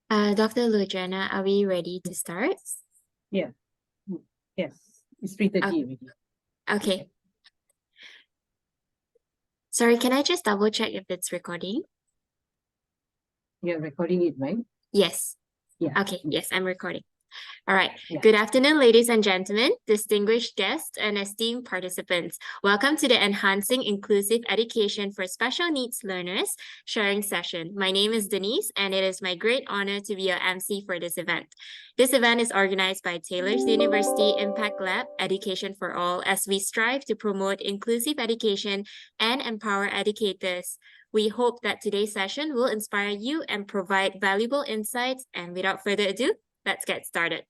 Dr. Lujana, are we ready to start? Yeah. Yes. It's 3:30 already. Okay. Sorry, can I just double check if it's recording? You're recording it, right? Yes. Yeah. Okay, yes, I'm recording. All right. Yeah. Good afternoon, ladies and gentlemen, distinguished guests and esteemed participants. Welcome to the Enhancing Inclusive Education for Special Needs Learners sharing session. My name is Denise, and it is my great honor to be your MC for this event. This event is organized by Taylor's University Impact Lab Education for All as we strive to promote inclusive education and empower educators. We hope that today's session will inspire you and provide valuable insights. And without further ado, let's get started.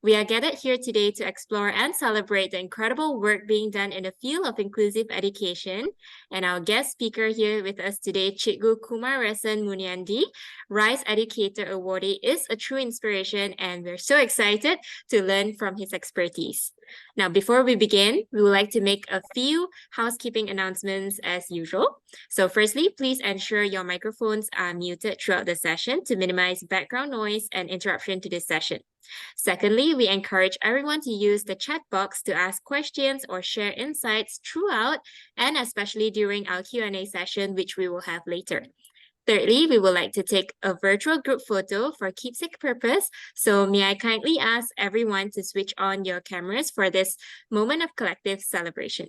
We are gathered here today to explore and celebrate the incredible work being done in the field of inclusive education. And our guest speaker here with us today, Cikgu Kumaresan Muniandi, RISE Educator Awardee, is a true inspiration, and we're so excited to learn from his expertise. Now, before we begin, we would like to make a few housekeeping announcements as usual. So firstly, please ensure your microphones are muted throughout the session to minimize background noise and interruption to this session. Secondly, we encourage everyone to use the chat box to ask questions or share insights throughout and especially during our Q&A session, which we will have later. Thirdly, we would like to take a virtual group photo for keepsake purpose. So may I kindly ask everyone to switch on your cameras for this moment of collective celebration.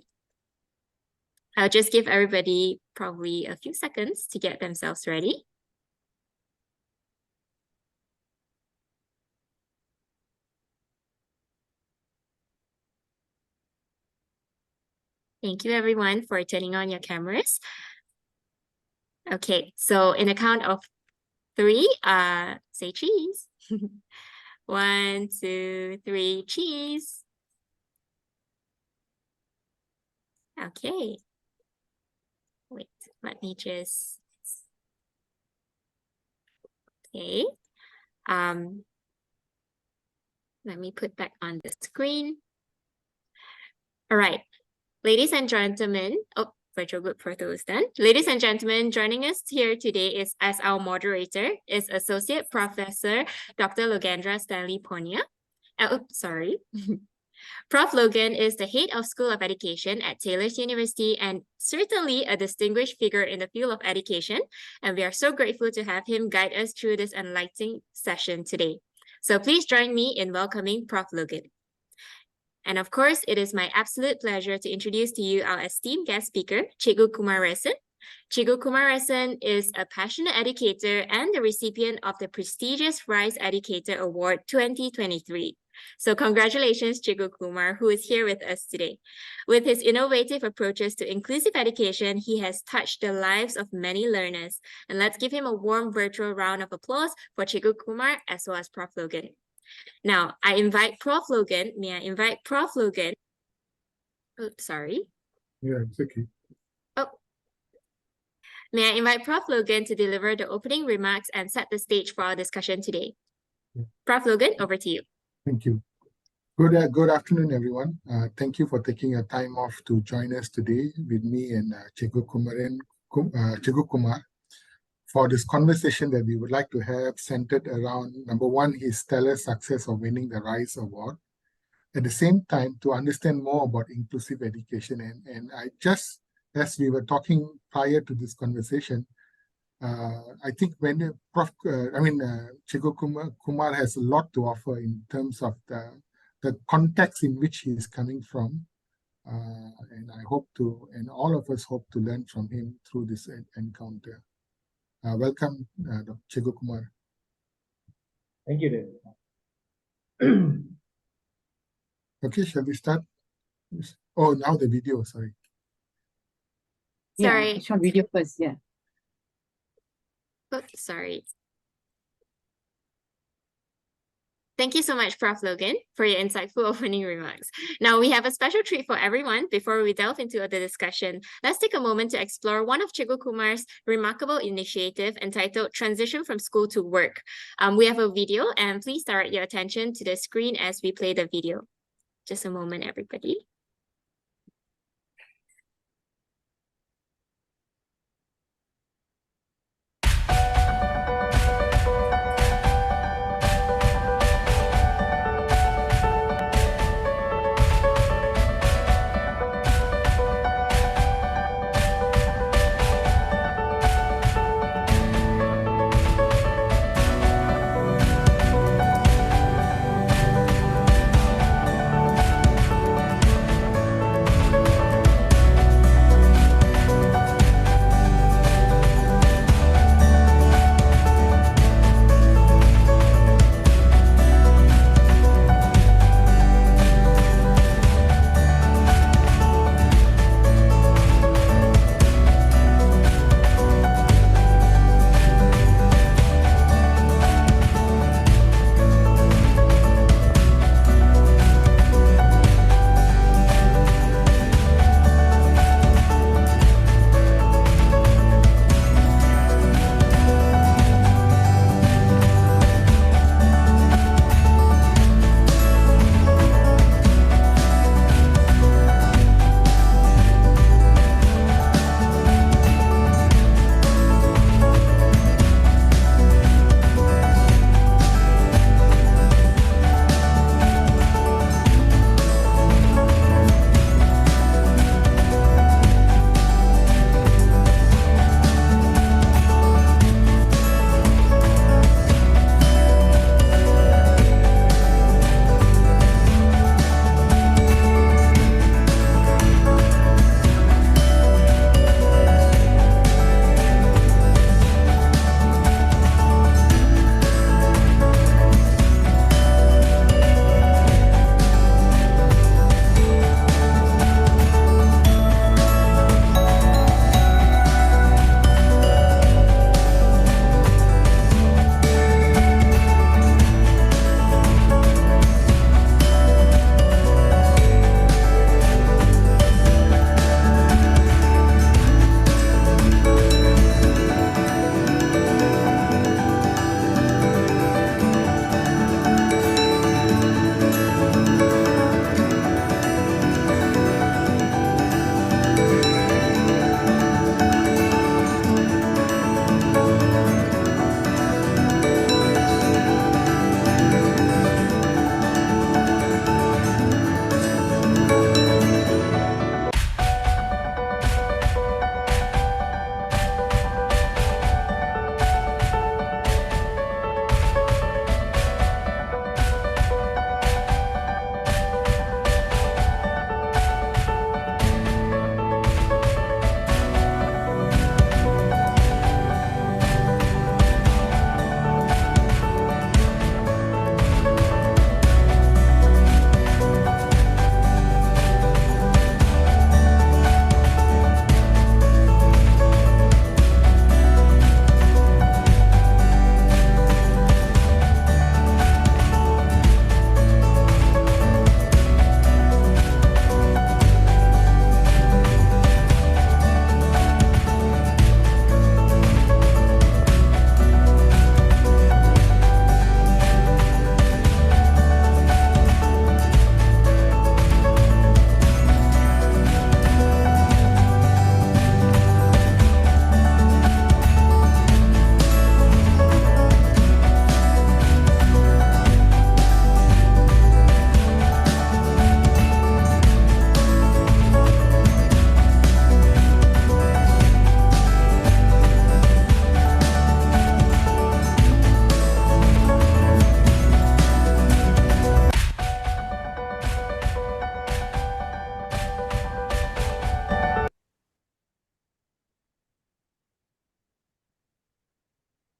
I'll just give everybody probably a few seconds to get themselves ready. Thank you everyone for turning on your cameras. Okay, so in a count of 3, say cheese. 1, 2, 3, cheese. Okay. Wait, let me just. Okay. Let me put back on the screen. All right, ladies and gentlemen. Oh, virtual group photo is done. Ladies and gentlemen, joining us here today is as our moderator is Associate Professor Dr. Logendra Stanley Ponia. Oh, sorry. Prof. Logan is the head of School of Education at Taylor's University and certainly a distinguished figure in the field of education. And we are so grateful to have him guide us through this enlightening session today. So please join me in welcoming Prof. Logan. And of course, it is my absolute pleasure to introduce to you our esteemed guest speaker, Cikgu Kumaresan. Cikgu Kumaresan is a passionate educator and the recipient of the prestigious RISE Educator Award 2023. So congratulations, Cikgu Kumar, who is here with us today. With his innovative approaches to inclusive education, he has touched the lives of many learners. And let's give him a warm virtual round of applause for Cikgu Kumar as well as Prof. Logan. Now, I invite Prof. Logan. May I invite Prof. Logan? Oops, sorry. Yeah, it's okay. Oh. May I invite Prof. Logan to deliver the opening remarks and set the stage for our discussion today? Yeah. Prof. Logan, over to you. Thank you. Good afternoon, everyone. Thank you for taking a time off to join us today with me and Cikgu Kumar for this conversation that we would like to have centered around, number one, his stellar success of winning the RISE Award. At the same time, to understand more about inclusive education. And I just, as we were talking prior to this conversation, I think when Cikgu Kumar has a lot to offer in terms of the context in which he is coming from. And I hope to, and all of us hope to learn from him through this encounter. Welcome, Cikgu Kumar. Thank you, David. Okay, shall we start? Oh, now the video, sorry. Sorry. Yeah, short video first, yeah. Oh, sorry. Thank you so much, Prof. Logan, for your insightful opening remarks. Now, we have a special treat for everyone. Before we delve into the discussion, let's take a moment to explore one of Cikgu Kumar's remarkable initiative entitled Transition from School to Work. We have a video, and please direct your attention to the screen as we play the video. Just a moment, everybody.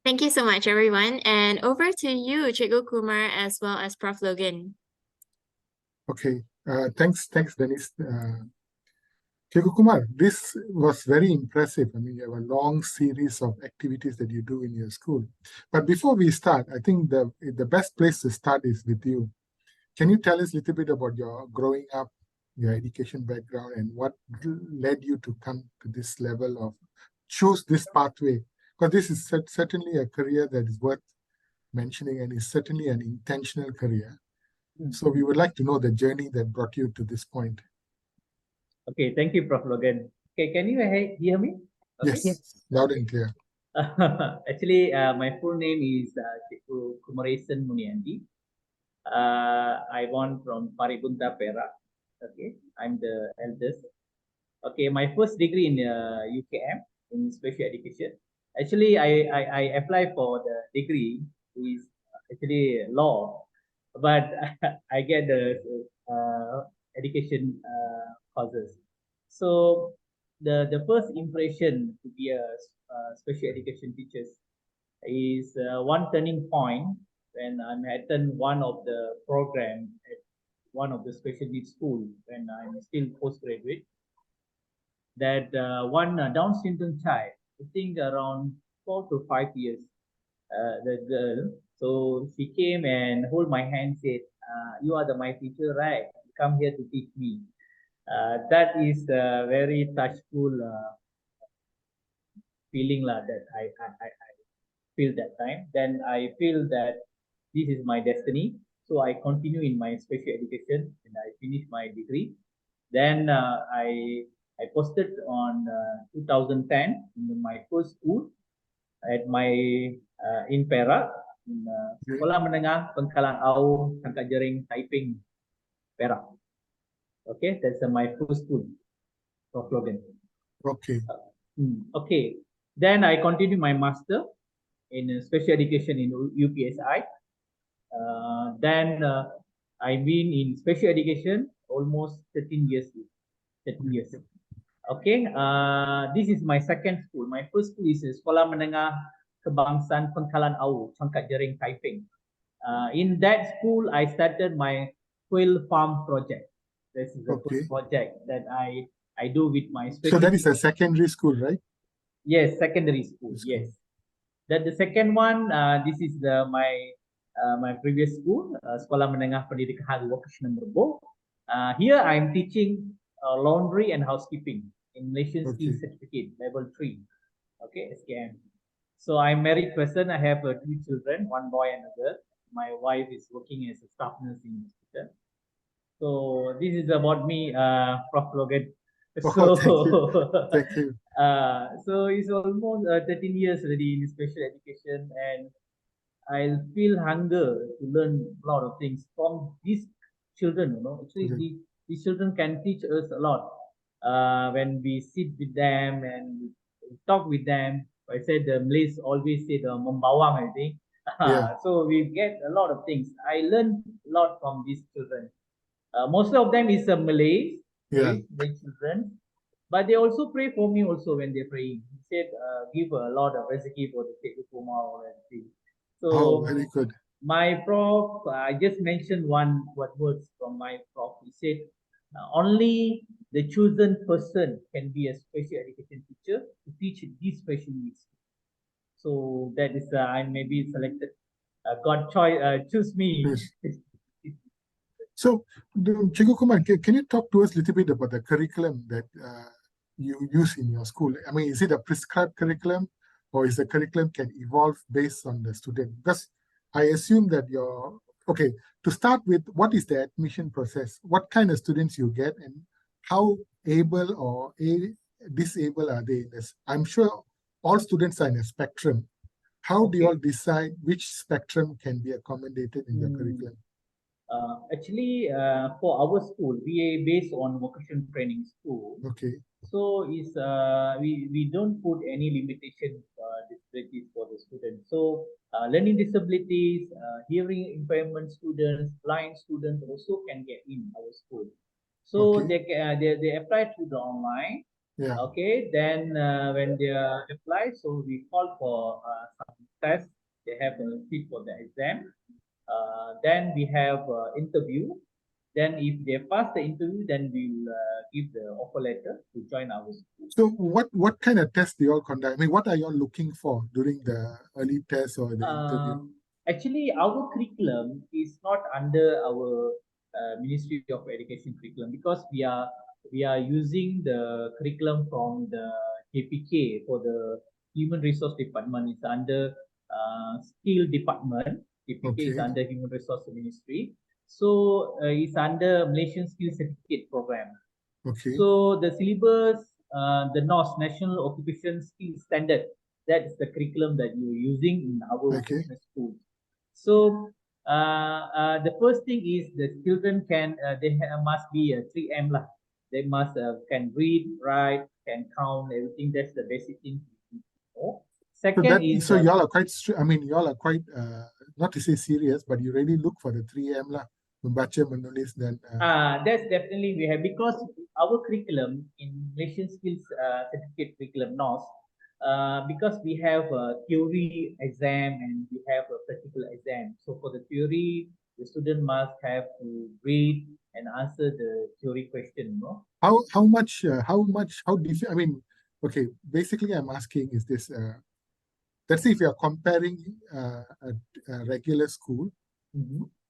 Thank you so much, everyone. And over to you, Cikgu Kumar, as well as Prof. Logan. Okay, thanks, Dennis. Cikgu Kumar, this was very impressive. I mean, you have a long series of activities that you do in your school. But before we start, I think the best place to start is with you. Can you tell us a little bit about your growing up, your education background, and what led you to come to this level of choose this pathway? Because this is certainly a career that is worth mentioning and is certainly an intentional career. So we would like to know the journey that brought you to this point. Okay, thank you, Prof. Logan. Okay, can you hear me? Okay. Yes, loud and clear. Actually, my full name is Cikgu Kumaresan Muniandi. I born from Paribunta, Perak. Okay, I'm the eldest. Okay, my first degree in UKM in special education. Actually, I applied for the degree is actually law, but I get the education courses. So the first impression to be a special education teacher is one turning point when I'm attend one of the program at one of the special needs school when I'm still postgraduate. That one Down syndrome child, I think around 4 to 5 years, the girl. So she came and hold my hand, said, "You are my teacher, right? Come here to teach me." That is a very touchful feeling that I feel that time. Then I feel that this is my destiny. So I continue in my special education and I finish my degree. Then I posted on 2010 in my first school at my in Perak, in Sekolah Menengah Pengkalan Au Tangkap Jering Taiping, Perak. Okay, that's my first school, Prof. Logan. Okay. Okay, then I continue my master in special education in UPSI. Then I've been in special education almost 13 years. 13 years. Okay, this is my second school. My first school is Sekolah Menengah Kebangsaan Pengkalan Au, Tangkap Jering, Taiping. In that school, I started my quail farm project. This is the first project that I do with my special. So that is a secondary school, right? Yes, secondary school. Yes. Then the second one, this is my previous school, Sekolah Menengah Pendidikan Vokasional Merbok. Here I am teaching laundry and housekeeping in Malaysian Skill Certificate level 3. Okay, SKM. So I'm married person. I have 2 children, 1 boy and a girl. My wife is working as a staff nurse in the hospital. So this is about me, Prof. Logan. So, thank you. So it's almost 13 years already in special education, and I feel hunger to learn a lot of things from these children. You know, actually, these children can teach us a lot when we sit with them and talk with them. I said the Malays always say the membawang, I think. So we get a lot of things. I learned a lot from these children. Most of them is Malays, the children, but they also pray for me also when they're praying. He said, give a lot of recipe for the Cikgu Kumar or anything. So very good. My prof, I just mentioned one words from my prof. He said, only the chosen person can be a special education teacher to teach these special needs. So that is, I may be selected. God choose me. Yes. So, Cikgu Kumar, can you talk to us a little bit about the curriculum that you use in your school? I mean, is it a prescribed curriculum, or is the curriculum can evolve based on the student? Because I assume that to start with, what is the admission process? What kind of students you get, and how able or disabled are they? I'm sure all students are in a spectrum. How do you all decide which spectrum can be accommodated in the curriculum? Actually, for our school, we are based on vocational training school. So is we don't put any limitation disabilities for the students. So learning disabilities, hearing impairment students, blind students also can get in our school. So they apply through the online. Okay, then when they apply, so we call for some test. They have to sit for the exam. Then we have interview. Then if they pass the interview, then we'll give the offer letter to join our school. So what kind of tests do you all conduct? I mean, what are you all looking for during the early test or the interview? Actually, our curriculum is not under our Ministry of Education curriculum, because we are using the curriculum from the KPK for the Human Resource Department. It's under Skill Department. KPK is Okay. under Human Resource Ministry. So it's under Malaysian Skill Certificate Program. Okay. So the syllabus, the NOS, National Occupation Skill Standard, that is the curriculum that you're using in our vocational schools. So the first thing is the children can must be a 3M lah. They must can read, write, can count, everything. That's the basic thing. Second is so y'all are quite I mean, y'all are quite not to say serious, but you really look for the 3M lah. Membaca, menulis, then that's definitely we have, because our curriculum in Malaysian Skills Certificate Curriculum NOS, because we have a theory exam and we have a practical exam. So for the theory, the student must have to read and answer the theory question. No? How different? I mean, okay. Basically, I'm asking is this. Let's see if you are comparing a regular school.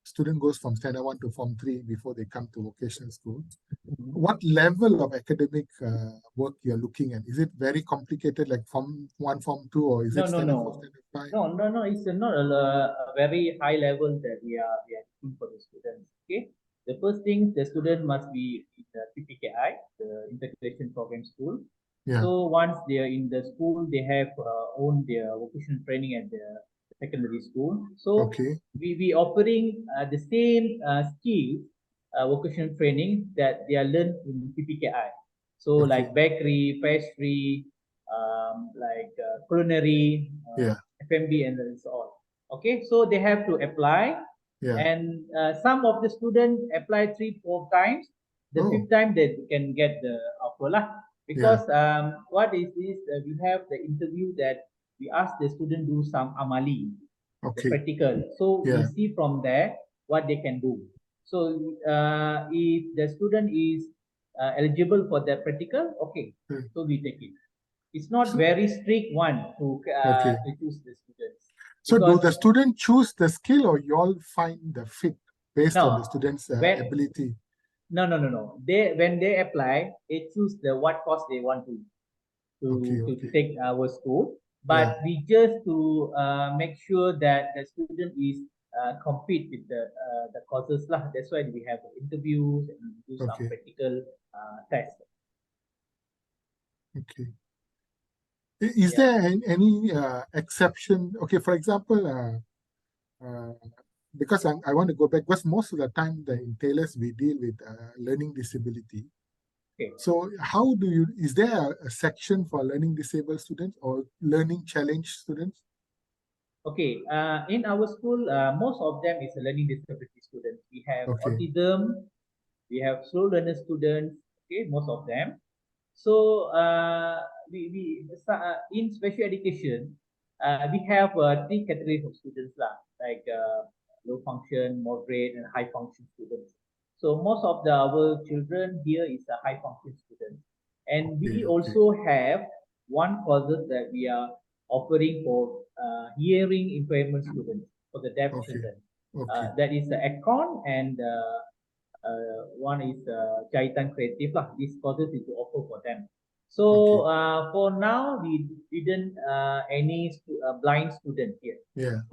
Student goes from standard 1 to form 3 before they come to vocational school. What level of academic work you're looking at? Is it very complicated, like form 1, form 2, or is it standard 4, standard 5? No. It's not a very high level that we are looking for the students. Okay. The first thing, the student must be in the PPKI, the Integration Program School. Yeah. So once they are in the school, they have own their vocational training at the secondary school. So we offering the same skills, vocational training that they are learned in PPKI. So like bakery, pastry, like culinary, FMB, and so on. Okay, so they have to apply. And some of the students apply 3-4 times. The 5th time they can get the offer lah. Because what is this? We have the interview that we ask the student do some amali, the practical. So we see from there what they can do. So if the student is eligible for the practical, so we take it. It's not very strict one to choose the students. So do the student choose the skill, or you all find the fit based on the student's ability? No. When they apply, they choose what course they want to take our school. But we just to make sure that the student is compete with the courses lah. That's why we have interviews and do some practical tests. Okay. Is there any exception? Okay, for example, because I want to go back, because most of the time the entailers we deal with learning disability. So how do you, is there a section for learning disabled students or learning challenged students? Okay, in our school, most of them is a learning disability students. We have autism, we have slow learner students, most of them. So we in special education, we have 3 categories of students lah, like low function, moderate, and high function students. So most of our children here is a high function student, and we also have one courses that we are offering for hearing impairment students, for the deaf children. That is the Econ, and one is Jaitan Creative lah. These courses is to offer for them. So for now, we didn't any blind student here.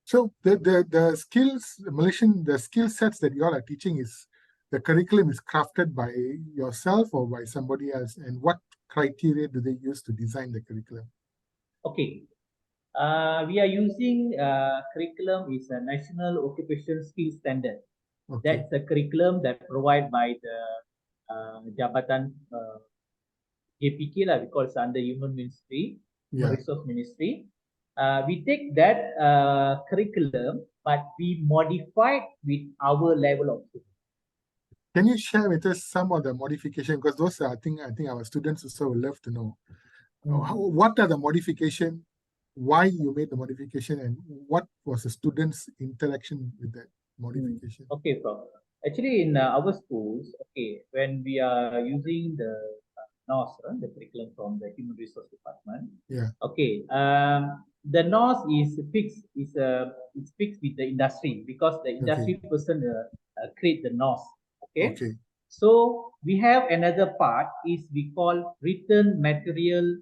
So the skills, the skill sets that you all are teaching is, the curriculum is crafted by yourself or by somebody else, and what criteria do they use to design the curriculum? Okay, we are using curriculum is a National Occupation Skills Standard. That's the curriculum that provided by the Jabatan JPK lah, because under Human Ministry, Human Resource Ministry. We take that curriculum, but we modify with our level of students. Can you share with us some of the modification? Because those are, I think our students also would love to know. What are the modification? Why you made the modification, and what was the students' interaction with that modification? Okay, Prof. Actually, in our schools, okay, when we are using the NOS, the curriculum from the Human Resource Department, Yeah. okay, the NOS is fixed, it's fixed with the industry because the industry person create the NOS, okay? Okay. So we have another part is we call written material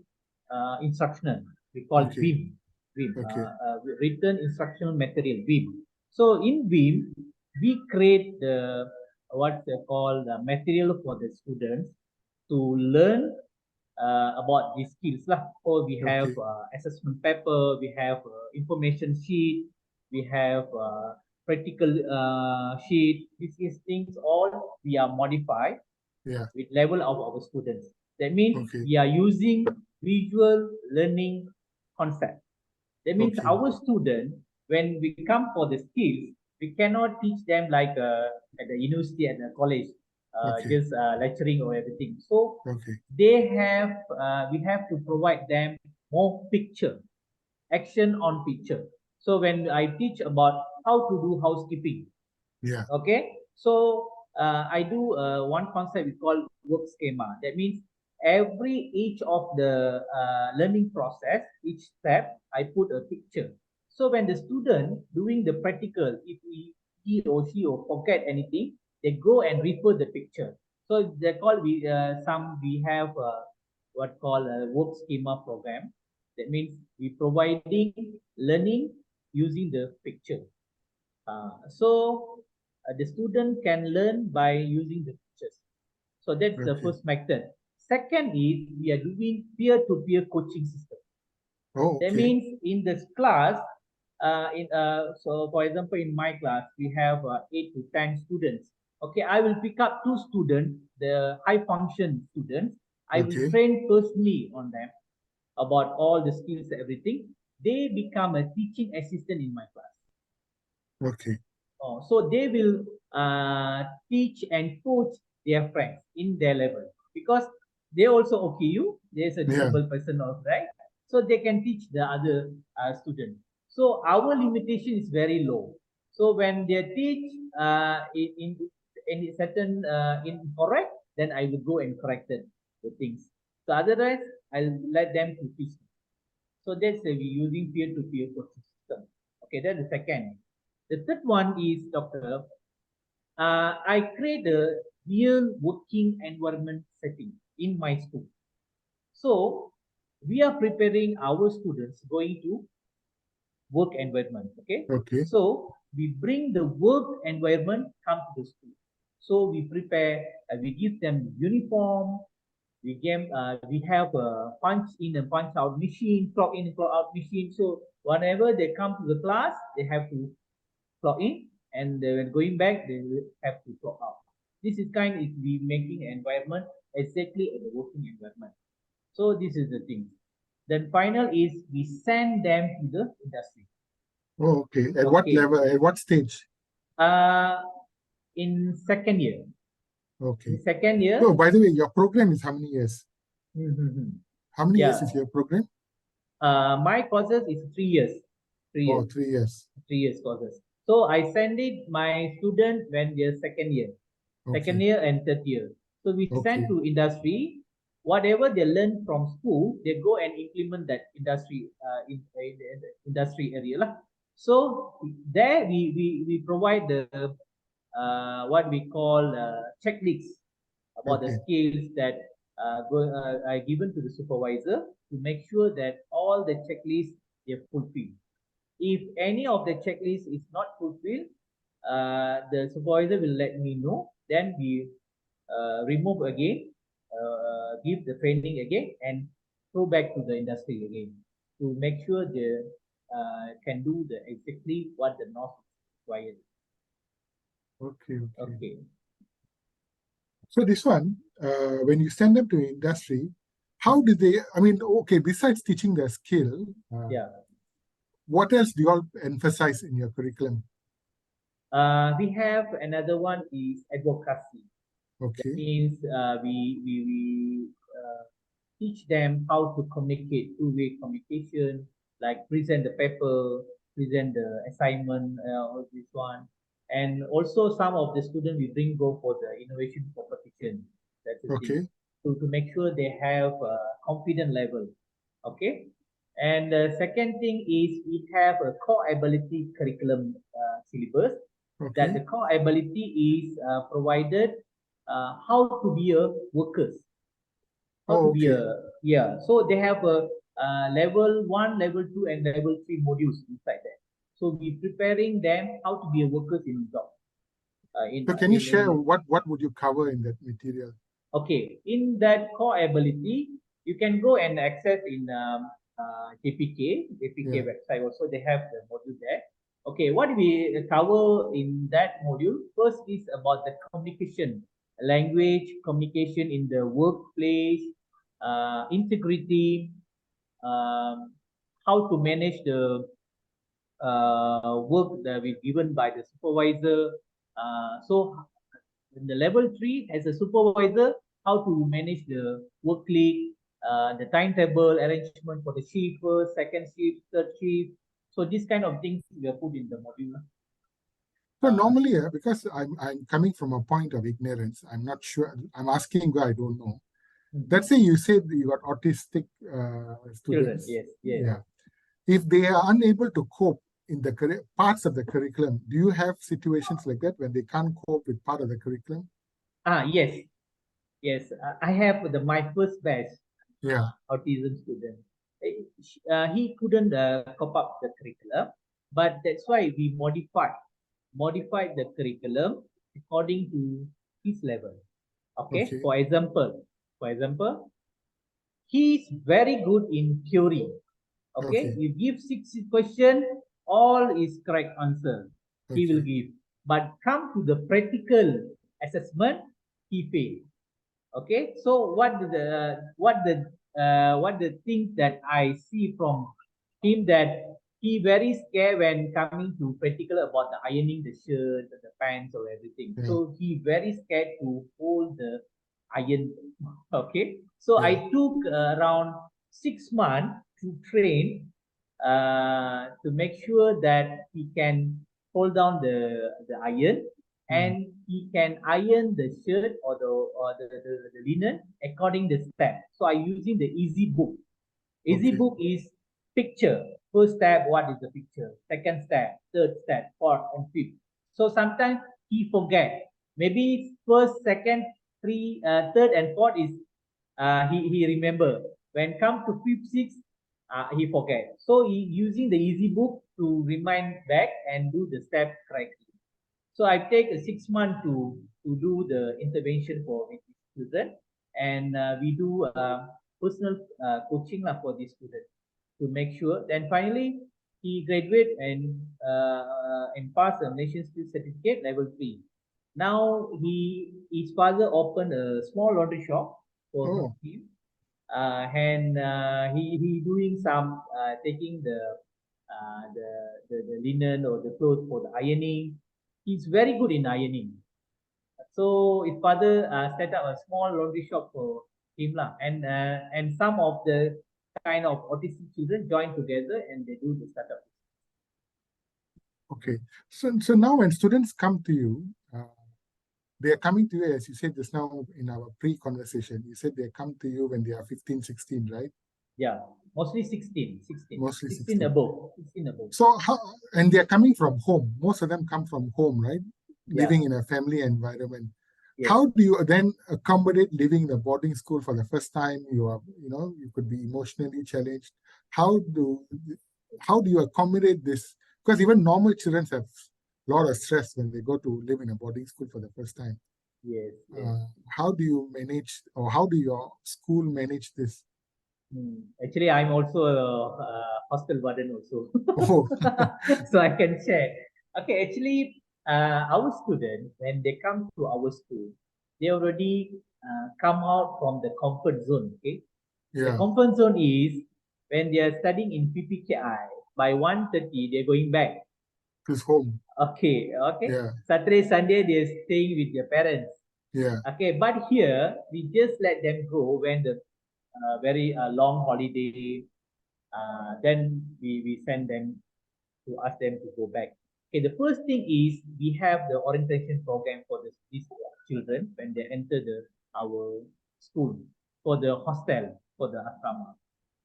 instructional. We call WIM, written instructional material, WIM. So in WIM, we create the what they call the material for the students to learn about these skills lah. So we have assessment paper, we have information sheet, we have practical sheet. These things all we are modified with level of our students. That means we are using visual learning concept. That means our student, when we come for the skills, we cannot teach them like at the university, at the college, just lecturing or everything. So they have, we have to provide them more picture, action on picture. So when I teach about how to do housekeeping, okay, so I do one concept we call work schema. That means each of the learning process, each step, I put a picture. So when the student doing the practical, if he or she or forget anything, they go and refer the picture. So they call we have what call a work schema program. That means we providing learning using the picture. So the student can learn by using the pictures. So that's the first method. Second is we are doing peer-to-peer coaching system. That means in this class, so for example, in my class, we have 8 to 10 students. Okay, I will pick up 2 students, the high function students. I will train personally on them about all the skills, everything. They become a teaching assistant in my class. So they will teach and coach their friends in their level because they also OKU. There's a disabled person also, right? So they can teach the other students. So our limitation is very low. So when they teach in certain incorrect, then I will go and correct the things. So otherwise, I'll let them to teach. So that's we using peer-to-peer coaching system. Okay, that's the second. The third one is, Doctor, I create a real working environment setting in my school. So we are preparing our students going to work environment. Okay. So we bring the work environment come to the school. So we prepare, we give them uniform. We have a punch in and punch out machine, clock in and clock out machine. So whenever they come to the class, they have to clock in, and when going back, they will have to clock out. This is kind of we making an environment exactly at the working environment. So this is the thing. Then final is we send them to the industry. At what level? At what stage? In second year. In second year. No, by the way, your program is how many years? How many years is your program? My courses is 3 years. 3 years. 3 years. 3 years courses. So I send it my student when they're second year and third year. So we send to industry, whatever they learn from school, they go and implement that industry in the industry area lah. So there we provide the what we call checklist about the skills that are given to the supervisor to make sure that all the checklists are fulfilled. If any of the checklist is not fulfilled, the supervisor will let me know. Then we remove again, give the training again, and throw back to the industry again to make sure they can do the exactly what the norm requires. Okay. So this one, when you send them to industry, how did they? I mean, besides teaching their skill, what else do you all emphasize in your curriculum? We have another one is advocacy. That means teach them how to communicate, two-way communication, like present the paper, present the assignment, all this one. And also some of the students we go for the innovation competition. That's the Okay. thing. To make sure they have a confident level. Okay. And the second thing is we have a core ability curriculum syllabus. That the Okay. core ability is provided how to be a workers. How to Oh, be okay. so they have a level 1, level 2, and level 3 modules inside there. So we preparing them how to be a workers in job. So can you share what would you cover in that material? Okay, in that core ability, you can go and access in JPK Yeah. website also. They have the module there. Okay, what we cover in that module first is about the communication, language communication in the workplace, integrity, how to manage the work that we given by the supervisor. So in the level 3 as a supervisor, how to manage the workload, the timetable arrangement for the shift, first, second shift, third shift. So this kind of things we are put in the module. So normally, because I'm coming from a point of ignorance, I'm not sure. I'm asking where I don't know. Let's say you said you got autistic students. Yes. Yeah. If they are unable to cope in the parts of the curriculum, do you have situations like that when they can't cope with part of the curriculum? Yes. I have my first batch. Yeah. Autism student. He couldn't cope up the curriculum, but that's why we modified the curriculum according to his level. Okay. For example, he's very good in theory. Okay. You give 6 questions, all is correct answer. He will give. But come to the practical assessment, he failed. Okay. So what the thing that I see from him, that he very scared when coming to practical about the ironing the shirt, the pants or everything. So he very scared to hold the iron. Okay. So I took around 6 months to train to make sure that he can hold down the iron and he can iron the shirt or the linen according the step. So I using the easy book. Easy book is picture. First step, what is the picture? Second step, third step, fourth and fifth. So sometimes he forget. Maybe first, second, third and fourth is he remember. When come to fifth, sixth, he forget. So he using the easy book to remind back and do the step correctly. So I take 6 months to do the intervention for children, and we do personal coaching for this student to make sure. Then finally, he graduate and pass a Malaysian Skills Certificate level 3. Now his father opened a small laundry shop for him, and he doing some taking the linen or the clothes for the ironing. He's very good in ironing. So his father set up a small laundry shop for him and some of the kind of autistic children join together and they do the startup. Okay. So now when students come to you, they are coming to you, as you said just now in our pre-conversation, you said they come to you when they are 15, 16, right? Yeah, mostly 16. Mostly 16 above. 16 above. So and they're coming from home. Most of them come from home, right? Living in a family environment. How do you then accommodate living in a boarding school for the first time? You could be emotionally challenged. How do you accommodate this? Because even normal children have a lot of stress when they go to live in a boarding school for the first time. Yes. How do you manage, or how do your school manage this? Actually, I'm also a hostel warden also. Oh. So I can share. Okay, actually, our students, when they come to our school, they already come out from the comfort zone. Okay. The comfort zone is when they are studying in PPKI, by 1:30, they're going back to home. Okay. Saturday, Sunday, they're staying with their parents. Okay, but here we just let them go when the very long holiday, then we send them to ask them to go back. Okay, the first thing is we have the orientation program for these children when they enter our school, for the hostel, for the asrama.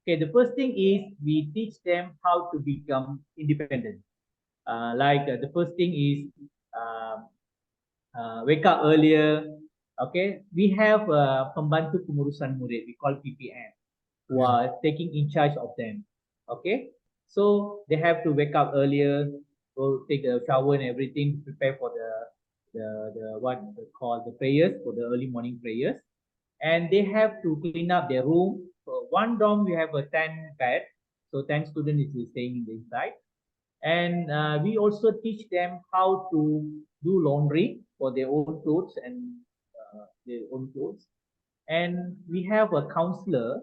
Okay, the first thing is we teach them how to become independent. The first thing is wake up earlier. Okay, we have pembantu pengurusan murid, we call PPM, who are taking in charge of them. Okay, so they have to wake up earlier, go take a shower and everything, prepare for the what they call the prayers, for the early morning prayers, and they have to clean up their room. So one dorm we have a 10 bed, so 10 students is staying in the inside, and we also teach them how to do laundry for their own clothes and their own clothes. And we have a counselor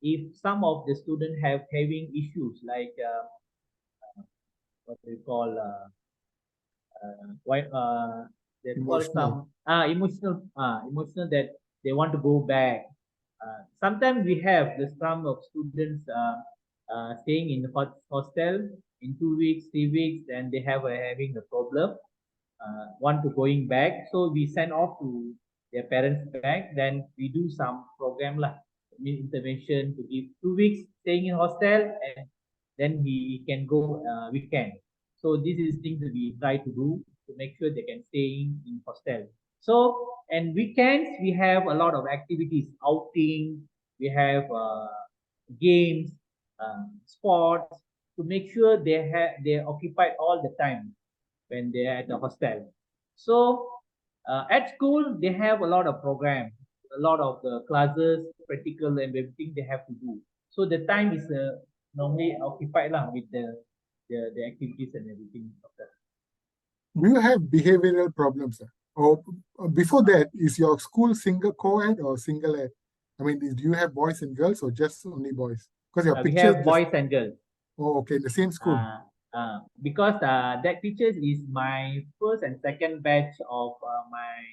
if some of the students have having issues like what they call they call some emotional that they want to go back. Sometimes we have the some of students staying in the hostel in 2 weeks, 3 weeks, and they have having a problem, want to going back. So we send off to their parents back. Then we do some program lah, intervention to give 2 weeks staying in hostel, and then he can go weekend. So this is things that we try to do to make sure they can stay in hostel. So, and weekends we have a lot of activities, outing, we have games, sports, to make sure they're occupied all the time when they're at the hostel. So at school they have a lot of programs, a lot of the classes, practical and everything they have to do. So the time is normally occupied lah with the activities and everything of that. Do you have behavioral problems, sir? Or before that, is your school single co-ed or single ed? I mean, do you have boys and girls or just only boys? Because your We pictures have boys and girls. Oh, okay, in the same school. Because that pictures is my first and second batch of my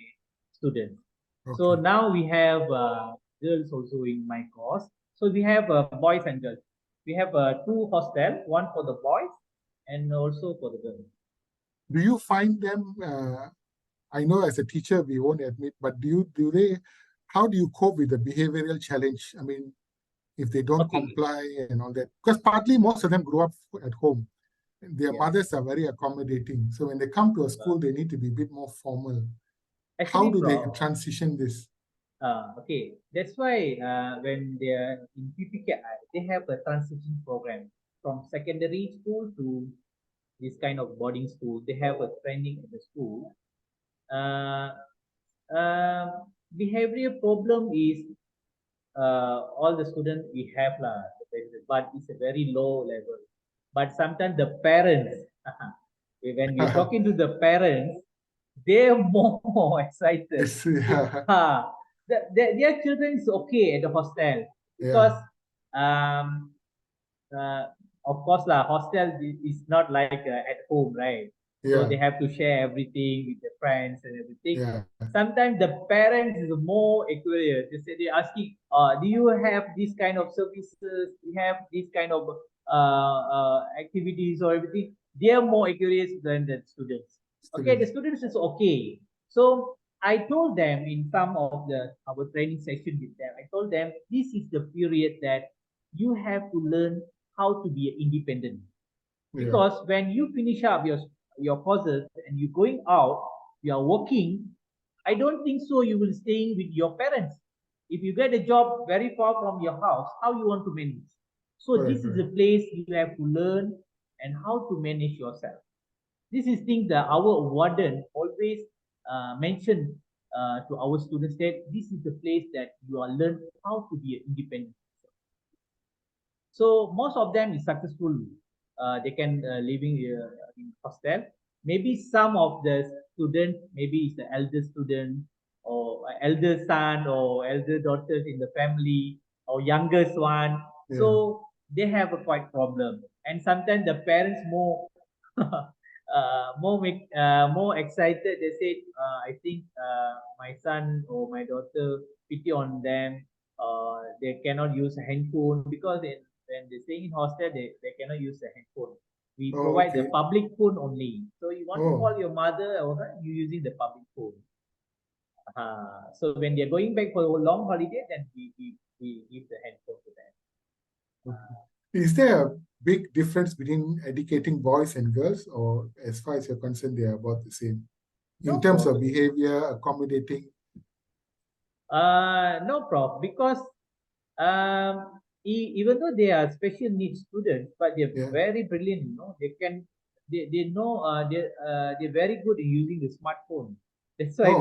students. Okay. So now we have girls also in my course. So we have boys and girls. We have 2 hostels, one for the boys and also for the girls. Do you find them? I know as a teacher we won't admit, but how do you cope with the behavioral challenge? I mean, if they don't comply and all that, because partly most of them grew up at home. Their mothers are very accommodating. So when they come to a school, they need to be a bit more formal. Actually, how do they transition this? Okay, that's why when they are in PPKI, they have a transition program from secondary school to this kind of boarding school. They have a training at the school. Behavioral problem is all the students we have lah, but it's a very low level. But sometimes the parents, when we're talking to the parents, they're more excited. Their children is okay at the hostel because of course lah, hostel is not like at home, right? So they have to share everything with their friends and everything. Sometimes the parents is more curious. They asking, do you have this kind of services? Do you have this kind of activities or everything? They are more curious than the students. Okay, the students is okay. So I told them in some of our training session with them, I told them this is the period that you have to learn how to be independent. Because when you finish up your courses and you're going out, you are working, I don't think so you will stay with your parents. If you get a job very far from your house, how you want to manage? So this is a place you have to learn and how to manage yourself. This is thing that our warden always mentioned to our students, that this is the place that you are learn how to be independent. So most of them is successful. They can living in hostel. Maybe some of the students, maybe it's the elder student or elder son or elder daughters in the family or youngest one. So they have a quite problem. And sometimes the parents more more excited. They say, I think my son or my daughter, pity on them. they cannot use a handphone because when they stay in hostel, they cannot use a handphone. We Oh, provide the okay. public phone only. So you want to Oh. call your mother or you using the public phone. So when they're going back for a long holiday, then we give the handphone to them. Is there a big difference between educating boys and girls, or as far as you're concerned, they are about the same in No terms of problem. behavior, accommodating? No problem, because even though they are special needs students, but they're Yeah. very brilliant. You know, they know they're very good in using the smartphone. That's why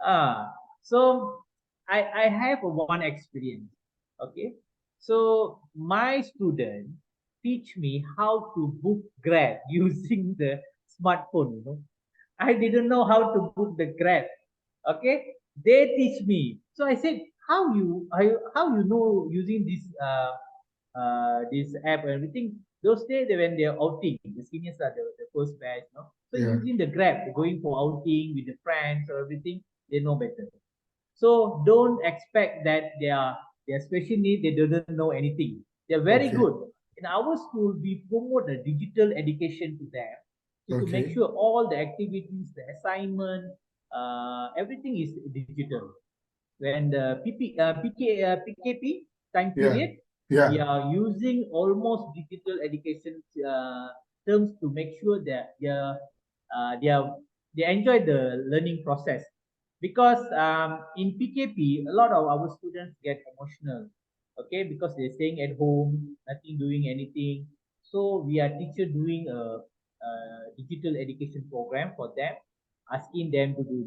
Oh. so I have one experience. Okay, so my student teach me how to book Grab using the smartphone. You know, I didn't know how to book the Grab. Okay, they teach me. So I said, how you know using this app and everything. Those days when they're outing, the seniors are the first batch, no? So Yeah. using the Grab, going for outing with the friends or everything, they know better. So don't expect that they are special needs, they don't know anything. They're very Okay. good. In our school, we promote the digital education to them. So to make Okay. sure all the activities, the assignment, everything is digital. When the PKP time Yeah. period, Yeah. we are using almost digital education terms to make sure that they enjoy the learning process. Because in PKP, a lot of our students get emotional, okay, because they're staying at home, nothing doing anything. So we are teacher doing a digital education program for them, asking them to do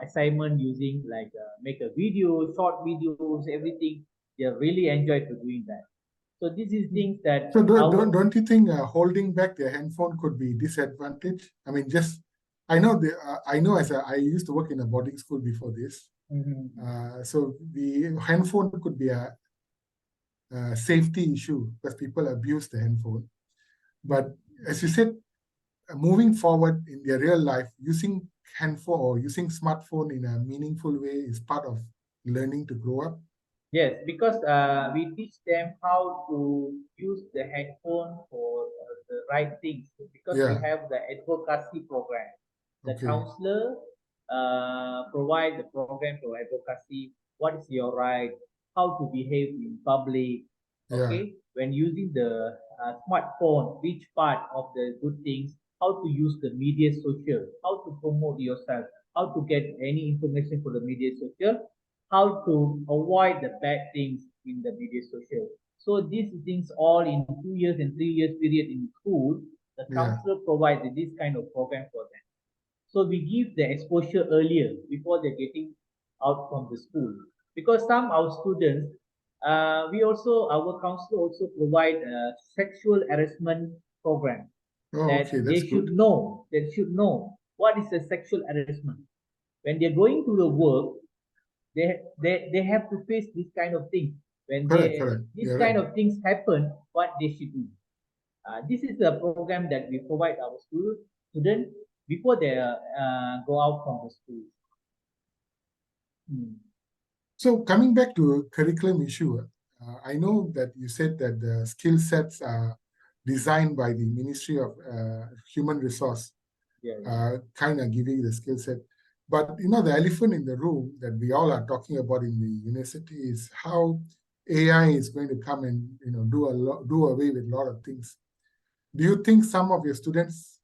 assignment using like make a video, short videos, everything. They really enjoy to doing that. So this is things that So don't you think holding back their handphone could be disadvantage? I mean, just I know I used to work in a boarding school before this. So the handphone could be a safety issue because people abuse the handphone. But as you said, moving forward in their real life, using handphone or using smartphone in a meaningful way is part of learning to grow up. Yes, because we teach them how to use the headphone for the right things. Because we Yeah. have the advocacy program. The Okay. counselor provide the program for advocacy. What is your right? How to behave in public? Okay, when using the smartphone, which part of the good things? How to use the media social? How to promote yourself? How to get any information for the media social? How to avoid the bad things in the media social. So these things all in 2 years and 3 years period in school, the counselor provides this kind of program for them. So we give the exposure earlier before they're getting out from the school. Because some our students, our counselor also provide a sexual harassment program. Oh, That okay, they that's should good. know, what is a sexual harassment. When they're going to the work, they have to face this kind of thing. When Correct. this You're kind right. of things happen, what they should do. This is the program that we provide our students before they go out from the school. So coming back to curriculum issue, I know that you said that the skill sets are designed by the Ministry of Human Resource, kind of giving the skill set. But you know, the elephant in the room that we all are talking about in the university is how AI is going to come and do away with a lot of things. Do you think some of your students,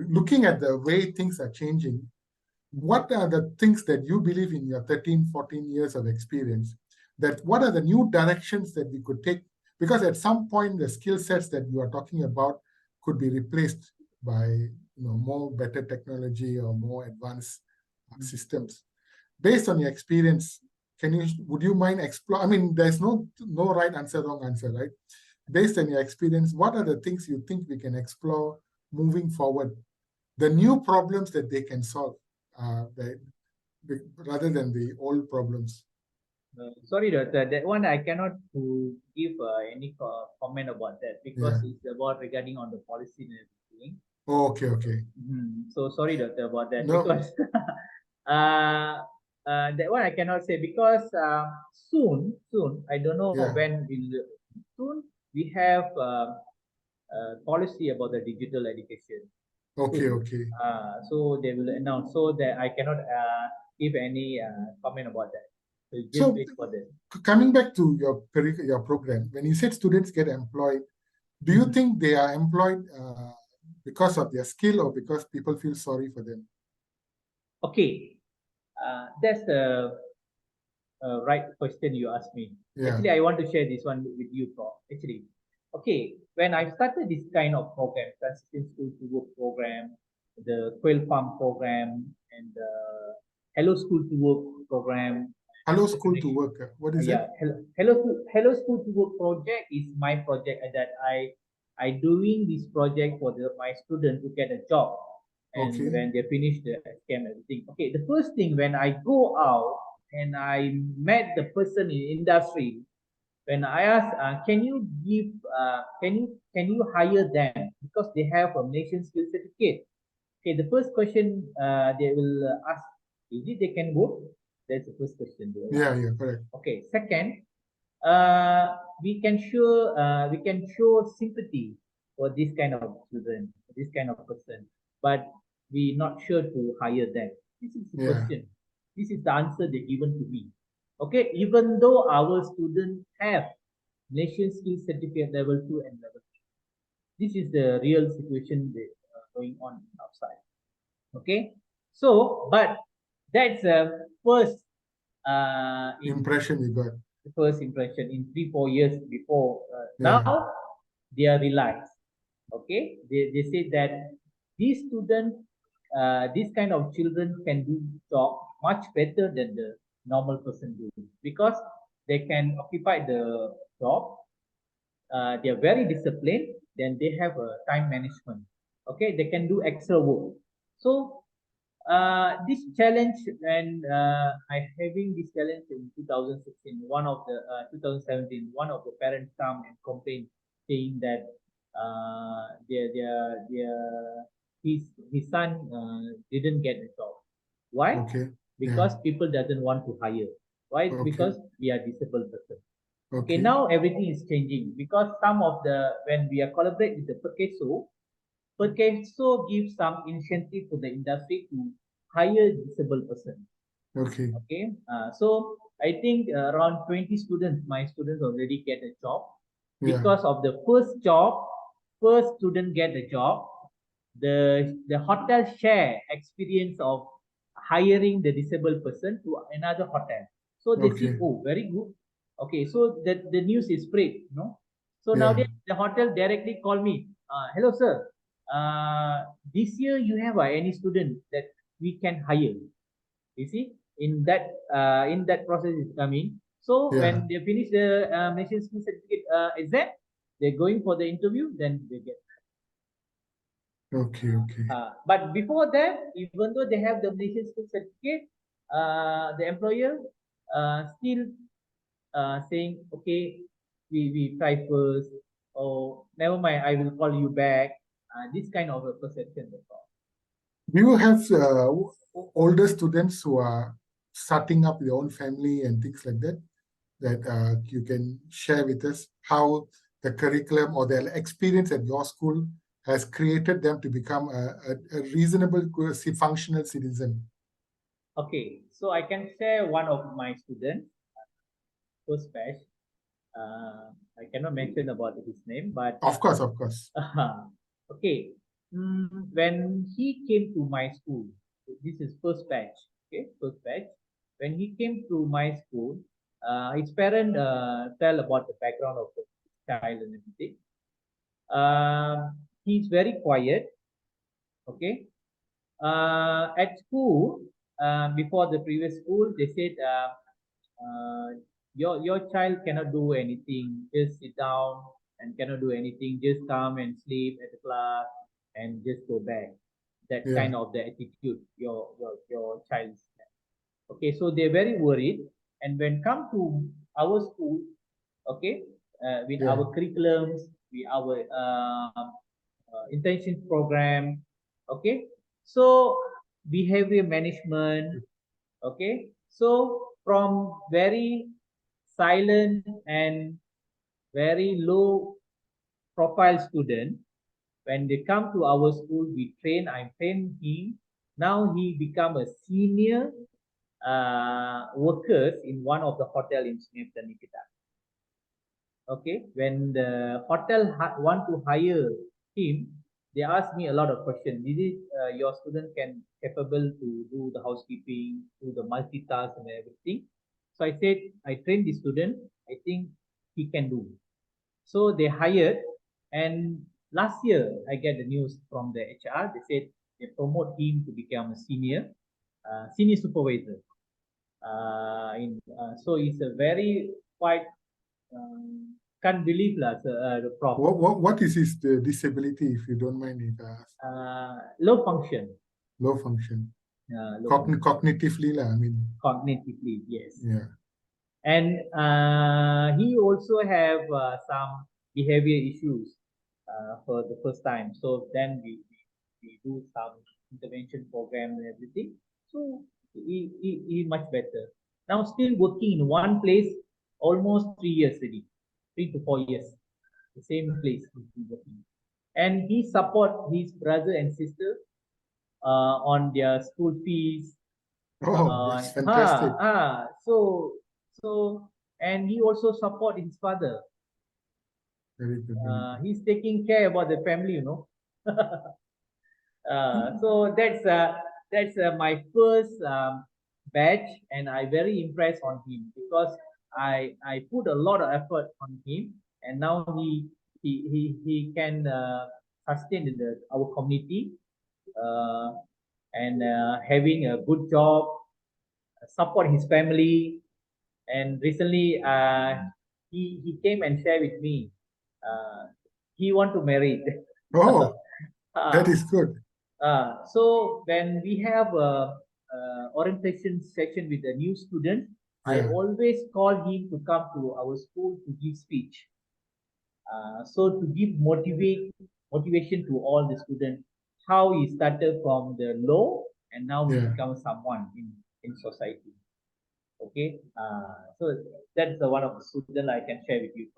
looking at the way things are changing, what are the things that you believe in your 13, 14 years of experience, that what are the new directions that we could take? Because at some point, the skill sets that you are talking about could be replaced by more better technology or more advanced systems. Based on your experience, would you mind explore? I mean, there's no right answer, wrong answer, right? Based on your experience, what are the things you think we can explore moving forward? The new problems that they can solve, rather than the old problems. Sorry, doctor, that one I cannot give any comment about that because it's about regarding on the policy and everything. Oh, okay. So sorry, doctor, about that No. because that one I cannot say because soon, I don't know Yeah. when will soon we have policy about the digital education. Okay, Soon. okay. So they will announce, so that I cannot give any comment about that. So just So wait for this. coming back to your program, when you said students get employed, do you think they are employed because of their skill or because people feel sorry for them? Okay, that's the right question you asked me. Yeah. Actually, I want to share this one with you, Prof. Actually, okay, when I started this kind of program, transition school to work program, the quail farm program, and the Hello School to Work program. Hello School to Work. What is Yeah, it? Hello School to Work project is my project that I doing this project for my student to get a job, and Okay. when they finish the exam, everything. Okay, the first thing when I go out and I met the person in industry, when I asked, can you give, can you hire them because they have a nation skill certificate? Okay, the first question they will ask, is it they can work? That's the first question they will ask. Yeah, correct. Okay, second, we can show sympathy for this kind of children, this kind of person, but we not sure to hire them. This is the question. This is the answer they given to me. Okay, even though our students have nation skill certificate level 2 and level 3, this is the real situation that going on outside. Okay, so but that's the first impression you got. The first impression in 3-4 years before. Yeah. Now they are realized. Okay, they say that these students, this kind of children can do job much better than the normal person do because they can occupy the job. They are very disciplined. Then they have a time management. Okay, they can do extra work. So this challenge, when I having this challenge in 2016, 2017, one of the parents come and complain saying that his son didn't get a job. Why? Okay. Because people doesn't want to hire. Why? Okay. Because we are disabled person. Okay. Okay, now everything is changing because some of when we are collaborate with the PERCASO gives some incentive to the industry to hire disabled person. Okay. Okay. So I think around 20 students, my students already get a job because of the first student get a job. The hotel share experience of hiring the disabled person to another hotel. So they see, oh, very good. Okay, so the news is spread, So nowadays the hotel directly call me, hello sir, this year you have any student that we can hire. You see, in that process is coming. So when they finish the nation skill certificate exam, they're going for the interview, then they get. Okay. But before that, even though they have the nation skill certificate, the employer still saying, okay, we try first, or never mind, I will call you back. This kind of a perception. Do you have older students who are starting up their own family and things like that, that you can share with us how the curriculum or their experience at your school has created them to become a reasonable, functional citizen? Okay, so I can share one of my students, first batch. I cannot mention about his name, but of course. Okay, when he came to my school, this is first batch. Okay, first batch. When he came to my school, his parent tell about the background of the child and everything. He's very quiet. Okay. At school, before the previous school, they said your child cannot do anything. Just sit down and cannot do anything. Just come and sleep at the class and just go back. That kind of the attitude your child. Okay, so they're very worried. And when come to our school, okay, with our curriculums, with our intention program, okay, so behavior management, okay, So from very silent and very low profile student, when they come to our school, I train him. Now he become a senior workers in one of the hotel in Kedah. Okay, when the hotel want to hire him, they ask me a lot of questions. Is it your student capable to do the housekeeping, do the multitask and everything? So I said, I trained the student. I think he can do. So they hired, and last year I get the news from the HR. They said they promote him to become a senior supervisor. So it's a very quite can't believe the problem. What is his disability, if you don't mind if I ask? Low function. Low function. Low function. Cognitively, I mean. Cognitively, yes. Yeah. And he also have some behavior issues for the first time. So then we do some intervention program and everything. So he much better. Now still working in one place almost 3 years already, 3 to 4 years, the same place he's working. And he support his brother and sister on their school fees. Oh, that's fantastic. So and he also support his father. Very good. He's taking care about the family, you know. So that's my first batch, and I very impressed on him because I put a lot of effort on him, and now he can sustain in our community and having a good job, support his family. And recently he came and shared with me he want to marry. Oh, that is good. So when we have a orientation session with a new student, I always call him to come to our school to give speech. So to give motivation to all the students, how he started from the low and now he become someone in society. Okay, so that's one of the students I can share with you.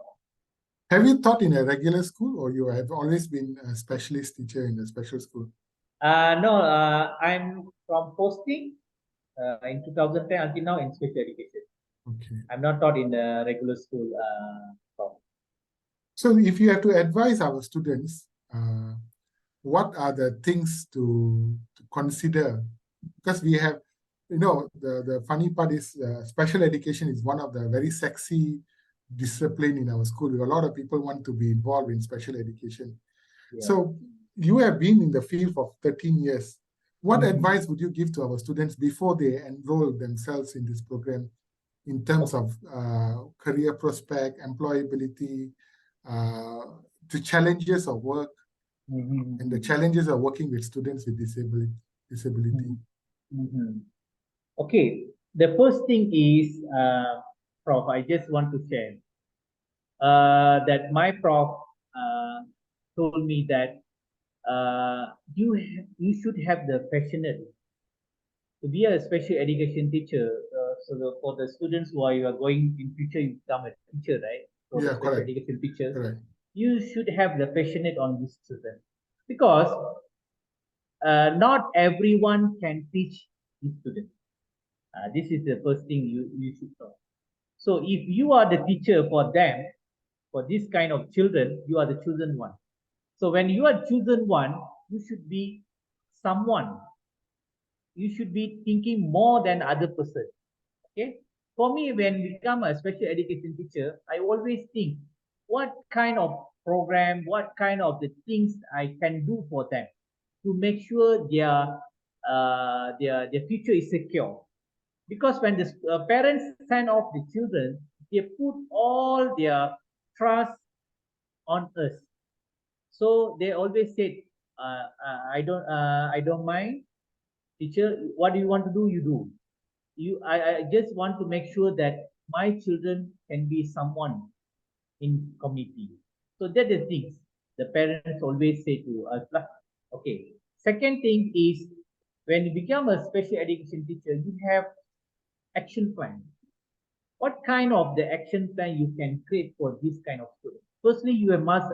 Have you taught in a regular school, or you have always been a specialist teacher in a special school? No, I'm from posting in 2010 until now in special education. Okay. I'm not taught in the regular school. So if you have to advise our students, what are the things to consider? Because we have, you know, the funny part is special education is one of the very sexy discipline in our school. A lot of people want to be involved in special education. Yeah. So you have been in the field for 13 years. What advice would you give to our students before they enroll themselves in this program in terms of career prospect, employability, the challenges of work, and the challenges of working with students with disability? Okay, the first thing is, Prof, I just want to share that my prof told me that you should have the passionate to be a special education teacher. For the students who are going in future, you become a teacher, right? So yeah, special correct. education teacher. Correct. You should have the passionate on these children because not everyone can teach these students. This is the first thing you should know. So if you are the teacher for them, for this kind of children, you are the chosen one. So when you are chosen one, you should be someone. You should be thinking more than other person. Okay. For me, when we become a special education teacher, I always think what kind of program, what kind of the things I can do for them to make sure their future is secure. Because when the parents send off the children, they put all their trust on us. So they always say, I don't mind, teacher. What do you want to do? You do. I just want to make sure that my children can be someone in community. So that the things the parents always say to us. Okay. Second thing is when you become a special education teacher, you have action plan. What kind of the action plan you can create for this kind of student? Firstly, you must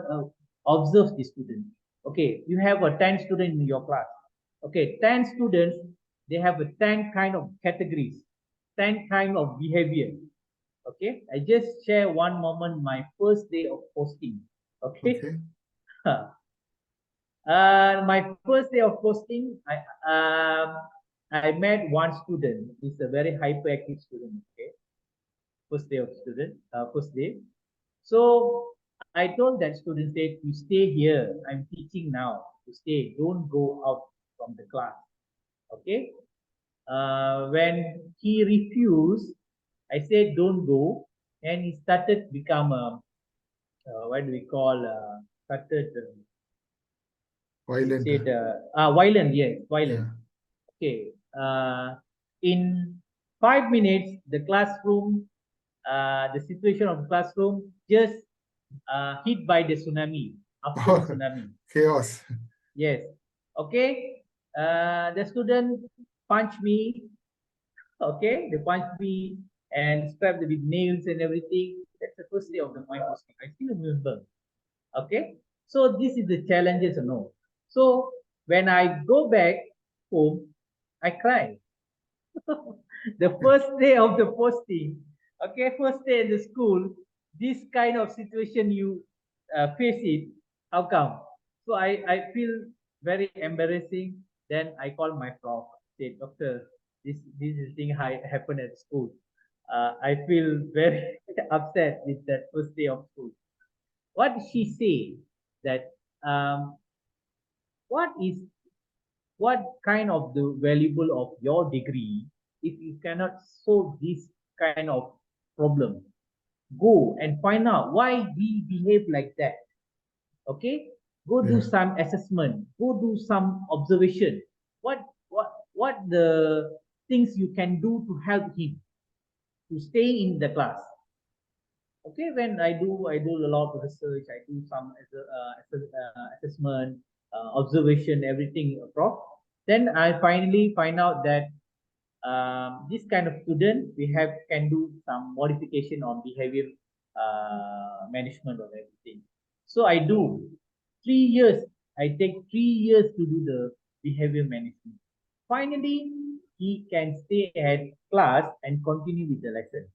observe the student. Okay, you have a 10 student in your class. Okay, 10 students, they have a 10 kind of categories, 10 kind of behavior. Okay, I just share one moment, my first day of posting. Okay. My first day of posting, I met one student. He's a very hyperactive student. Okay, first day of first day. So I told that student, say, you stay here. I'm teaching now. You stay. Don't go out from the class. Okay. When he refused, I said, don't go. And he started become a, what do we call, started, Violent. said, violent, yes, violent. Yeah. Okay. In 5 minutes, the classroom, the situation of the classroom just hit by the tsunami, after the tsunami. Chaos. Yes. Okay. The student punched me. Okay. They punched me and stabbed with nails and everything. That's the first day of my posting. I still remember. Okay. So this is the challenges, you know. So when I go back home, I cry. The first day of the posting, okay, first day in the school, this kind of situation you face it, how come? So I feel very embarrassing. Then I call my prof, say, doctor, this is thing happened at school. I feel very upset with that first day of school. What did she say? That what kind of the valuable of your degree if you cannot solve this kind of problem? Go and find out why we behave like that. Okay, go do some assessment, go do some observation. What the things you can do to help him to stay in the class? Okay, when I do a lot of research, I do some assessment, observation, everything, prof. Then I finally find out that this kind of student we can do some modification on behavior management or everything. So I do 3 years. I take 3 years to do the behavior management. Finally, he can stay at class and continue with the lesson.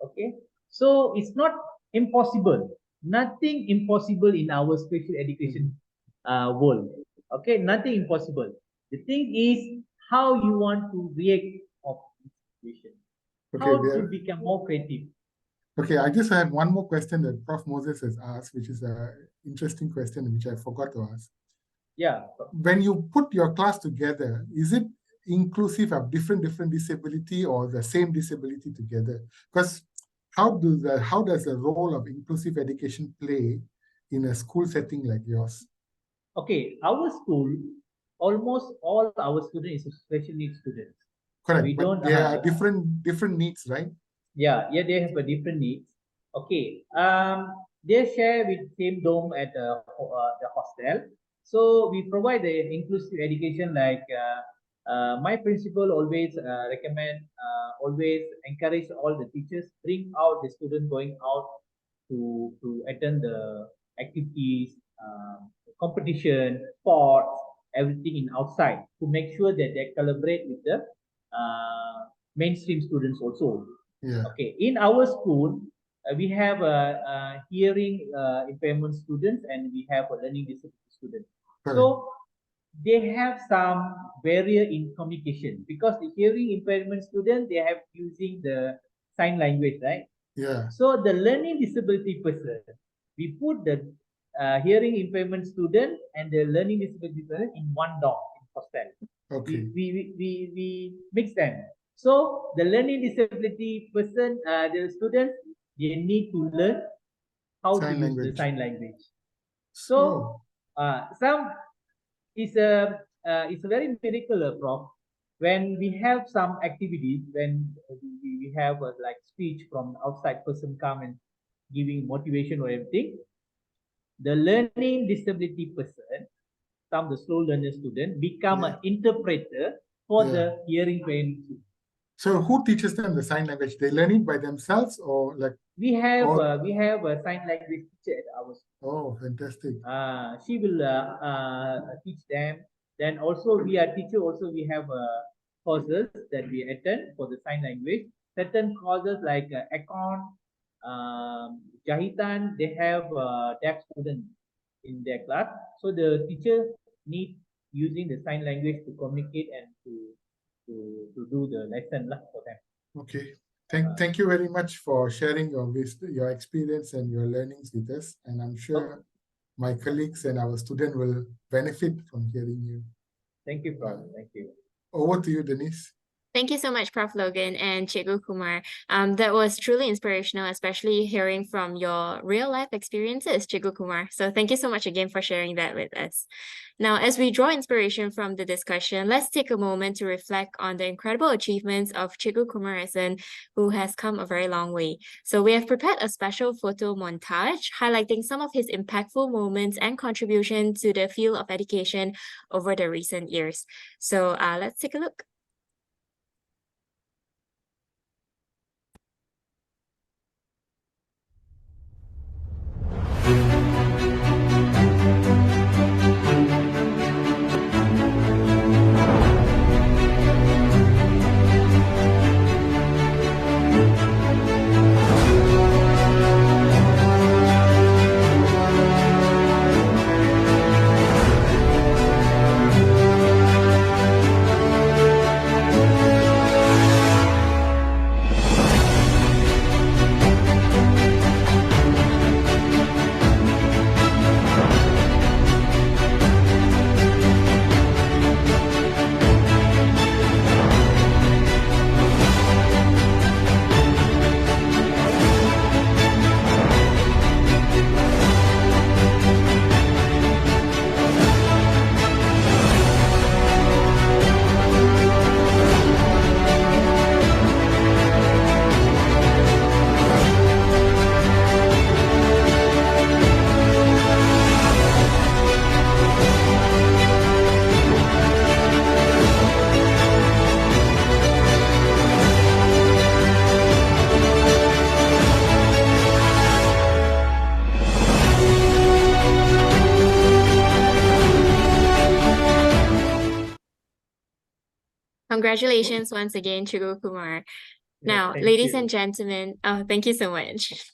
Okay, so it's not impossible. Nothing impossible in our special education world. Okay, nothing impossible. The thing is how you want to react of this situation. Okay, how to become more creative. Okay, I just had one more question that Prof. Moses has asked, which is an interesting question which I forgot to ask. Yeah. When you put your class together, is it inclusive of different disability or the same disability together? Because how does the role of inclusive education play in a school setting like yours? Okay, our school, almost all our students is special needs students. Correct, We but don't there are different needs, right? Yeah, they have a different needs. Okay, they share with same dorm at the hostel. So we provide the inclusive education like my principal always recommend, always encourage all the teachers bring out the students going out to attend the activities, competition, sports, everything in outside to make sure that they collaborate with the mainstream students also. Yeah. Okay, in our school, we have a hearing impairment students and we have a learning disability students. Correct. So they have some barrier in communication because the hearing impairment student, they have using the sign language, right? Yeah. So the learning disability person, we put the hearing impairment student and the learning disability person in one dorm in hostel. Okay. We mix them. So the learning disability person, the students, they need to learn how to use the sign language. So some is it's a very miracle, Prof. When we have some activities, when we have like speech from outside person come and giving motivation or everything, the learning disability person, some the slow learner student become an interpreter for the hearing pain. So who teaches them the sign language? They learn it by themselves or like? We have Or- a sign language teacher at our school. Oh, fantastic. She will teach them. Then also we are teacher. Also we have courses that we attend for the sign language. Certain courses like econ, jahitan, they have deaf students in their class. So the teacher need using the sign language to communicate and to do the lesson lah for them. Okay. Thank you very much for sharing your experience and your learnings with us. And I'm sure my colleagues and our students will benefit from hearing you. Thank you, Prof. Thank you. Over to you, Denise. Thank you so much, Prof. Logan and Cikgu Kumar. That was truly inspirational, especially hearing from your real life experiences, Cikgu Kumar. So thank you so much again for sharing that with us. Now, as we draw inspiration from the discussion, let's take a moment to reflect on the incredible achievements of Cikgu Kumaresan, who has come a very long way. So we have prepared a special photo montage highlighting some of his impactful moments and contribution to the field of education over the recent years. So let's take a look. Congratulations once again, Cikgu Kumar. Now, thank ladies you. and gentlemen, thank you so much.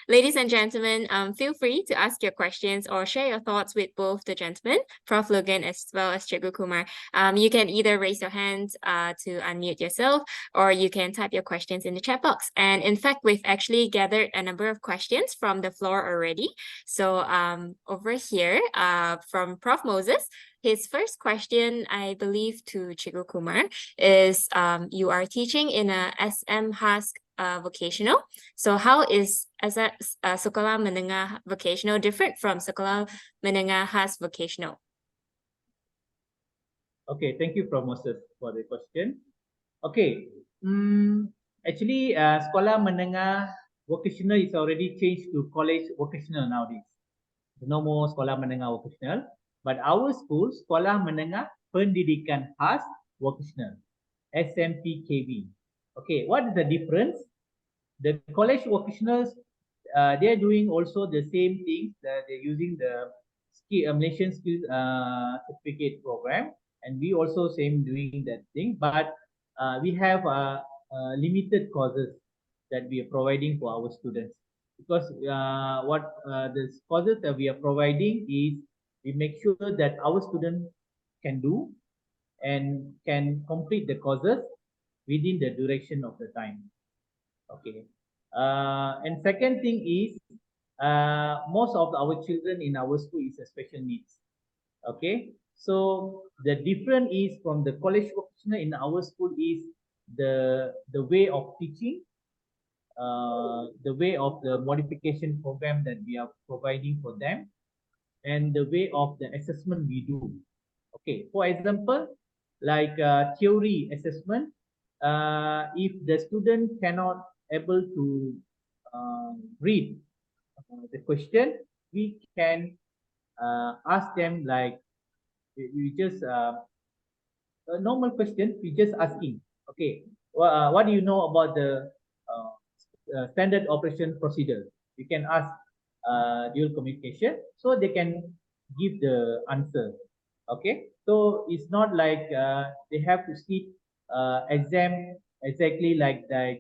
Ladies and gentlemen, feel free to ask your questions or share your thoughts with both the gentlemen, Prof. Logan as well as Cikgu Kumar. You can either raise your hand to unmute yourself, or you can type your questions in the chat box. And in fact, we've actually gathered a number of questions from the floor already. So over here, from Prof. Moses, his first question, I believe, to Cikgu Kumar is, you are teaching in a SM Khas vocational. So how is Sekolah Menengah Vocational different from Sekolah Menengah Khas vocational? Okay, thank you, Prof. Moses, for the question. Okay, actually, Sekolah Menengah Vocational is already changed to college vocational nowadays. No more Sekolah Menengah Vocational, but our school, Sekolah Menengah Pendidikan Khas Vocational, SMPKV. Okay, what is the difference? The college vocationals, they're doing also the same things. They're using the Malaysian Skills Certificate program, and we also same doing that thing. But we have limited courses that we are providing for our students, because what the courses that we are providing is we make sure that our students can do and can complete the courses within the duration of the time. Okay. And second thing is, most of our children in our school is a special needs. Okay. So the difference is from the college vocational in our school is the way of teaching, the way of the modification program that we are providing for them, and the way of the assessment we do. Okay, for example, like theory assessment, if the student cannot able to read the question, we can ask them like, we just a normal question, we just asking, okay, what do you know about the standard operation procedure? You can ask dual communication, so they can give the answer. Okay, so it's not like they have to sit exam exactly like the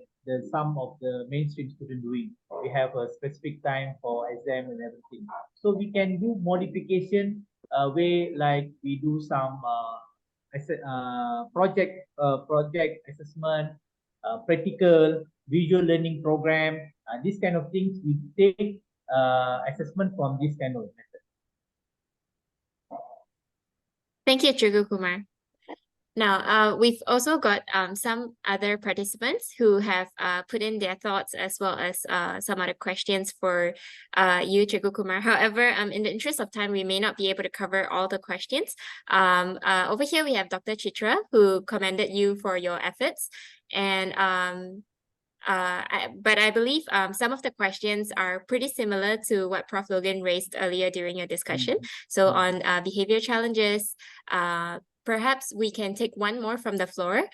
some of the mainstream student doing. We have a specific time for exam and everything, so we can do modification way, like we do some project assessment, practical visual learning program, these kind of things. We take assessment from this kind of method. Thank you, Cikgu Kumar. Now, we've also got some other participants who have put in their thoughts as well as some other questions for you, Cikgu Kumar. However, in the interest of time, we may not be able to cover all the questions. Over here, we have Dr. Chitra, who commended you for your efforts. And but I believe some of the questions are pretty similar to what Prof. Logan raised earlier during your discussion. So on behavior challenges, perhaps we can take one more from the floor.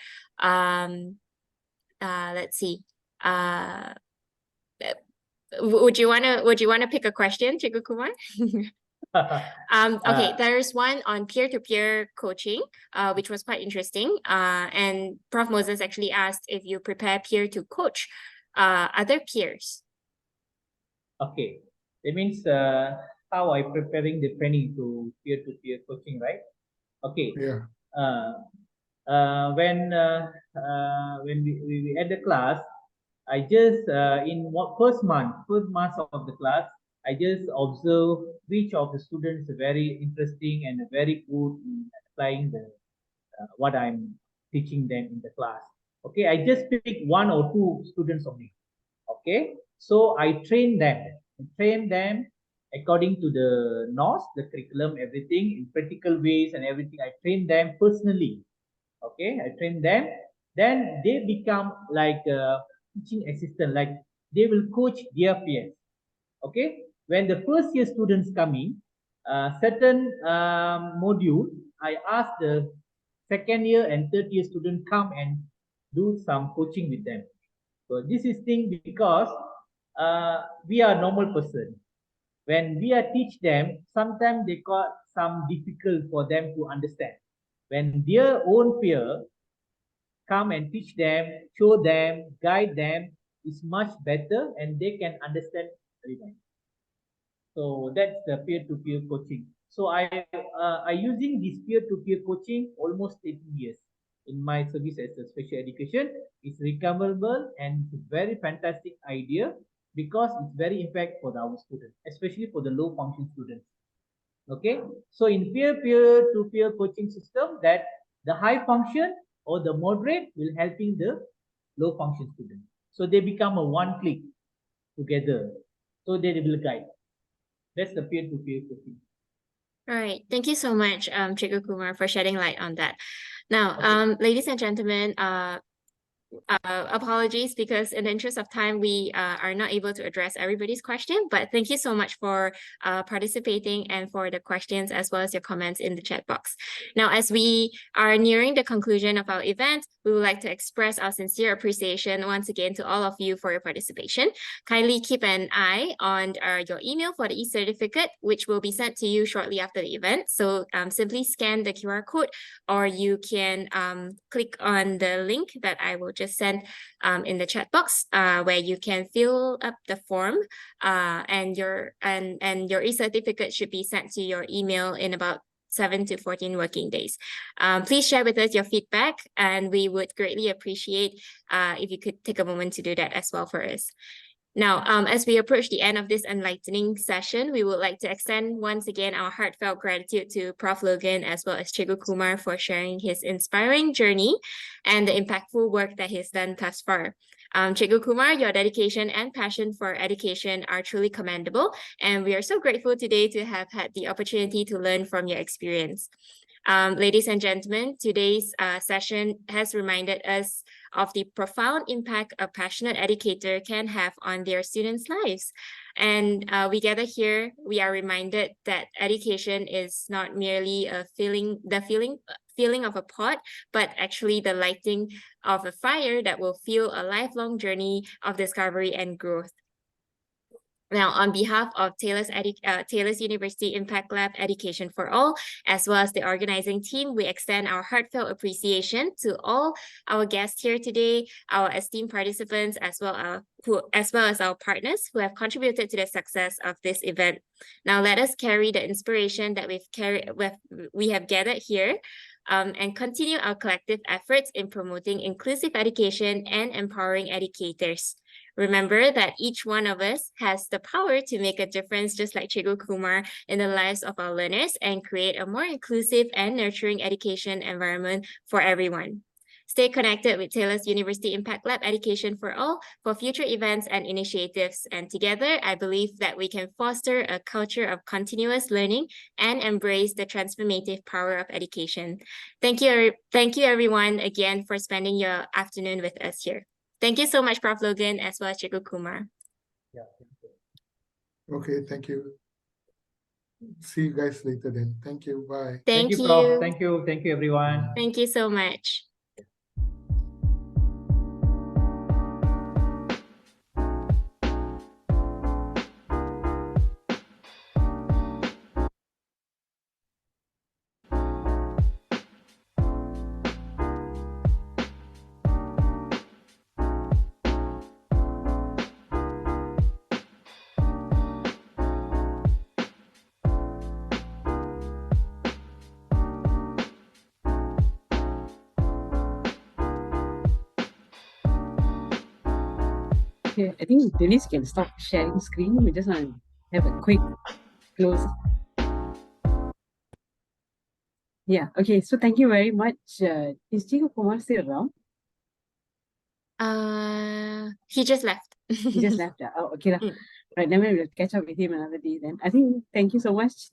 Let's see. Would you wanna pick a question, Cikgu Kumar? Okay, there's one on peer-to-peer coaching, which was quite interesting. And Prof. Moses actually asked if you prepare peer to coach other peers. Okay, that means how I preparing the training to peer-to-peer coaching, right? Okay. Yeah. When we at the class, I just in first month of the class, I just observe which of the students are very interesting and very good in applying the what I'm teaching them in the class. Okay, I just pick one or two students only. Okay, so I train them according to the NOS, the curriculum, everything in practical ways and everything. I train them personally. Okay, I train them. Then they become like a teaching assistant, like they will coach their peers. Okay, when the first year students come in, certain module, I ask the second year and third year student come and do some coaching with them. So this is thing because we are normal person. When we are teach them, sometimes they got some difficult for them to understand. When their own peer come and teach them, show them, guide them, is much better and they can understand very well. So that's the peer-to-peer coaching. So I using this peer-to-peer coaching almost 18 years in my service as a special education. It's recoverable and it's a very fantastic idea because it's very impact for our students, especially for the low function students. Okay, so in peer-to-peer coaching system, that the high function or the moderate will helping the low function student. So they become a one click together. So they will guide. That's the peer-to-peer coaching. All right, thank you so much, Cikgu Kumar, for shedding light on that. Now, ladies and gentlemen, apologies because in the interest of time, we are not able to address everybody's question, but thank you so much for participating and for the questions as well as your comments in the chat box. Now, as we are nearing the conclusion of our event, we would like to express our sincere appreciation once again to all of you for your participation. Kindly keep an eye on your email for the e-certificate, which will be sent to you shortly after the event. So simply scan the QR code, or you can click on the link that I will just send in the chat box, where you can fill up the form, and your e-certificate should be sent to your email in about 7 to 14 working days. Please share with us your feedback, and we would greatly appreciate if you could take a moment to do that as well for us. Now, as we approach the end of this enlightening session, we would like to extend once again our heartfelt gratitude to Prof. Logan as well as Cikgu Kumar for sharing his inspiring journey and the impactful work that he's done thus far. Cikgu Kumar, your dedication and passion for education are truly commendable, and we are so grateful today to have had the opportunity to learn from your experience. Ladies and gentlemen, today's session has reminded us of the profound impact a passionate educator can have on their students' lives. And we gather here, we are reminded that education is not merely a feeling of a pot, but actually the lighting of a fire that will fuel a lifelong journey of discovery and growth. Now, on behalf of Taylor's University Impact Lab Education for All, as well as the organizing team, we extend our heartfelt appreciation to all our guests here today, our esteemed participants, as well as our partners who have contributed to the success of this event. Now, let us carry the inspiration that we have gathered here, and continue our collective efforts in promoting inclusive education and empowering educators. Remember that each one of us has the power to make a difference, just like Cikgu Kumar, in the lives of our learners and create a more inclusive and nurturing education environment for everyone. Stay connected with Taylor's University Impact Lab Education for All for future events and initiatives. And together, I believe that we can foster a culture of continuous learning and embrace the transformative power of education. Thank you everyone again for spending your afternoon with us here. Thank you so much, Prof. Logan, as well as Cikgu Kumar. Yeah. Okay, thank you. See you guys later then. Thank you. Bye. Thank you. Prof. Thank you, everyone. Thank you so much. Okay, I think Denise can stop sharing screen. We just want to have a quick close. Yeah, okay. So thank you very much. Is Cikgu Kumar still around? He just left. He just left. Oh, okay. Mm. Right, then we'll catch up with him another day then. I think thank you so much.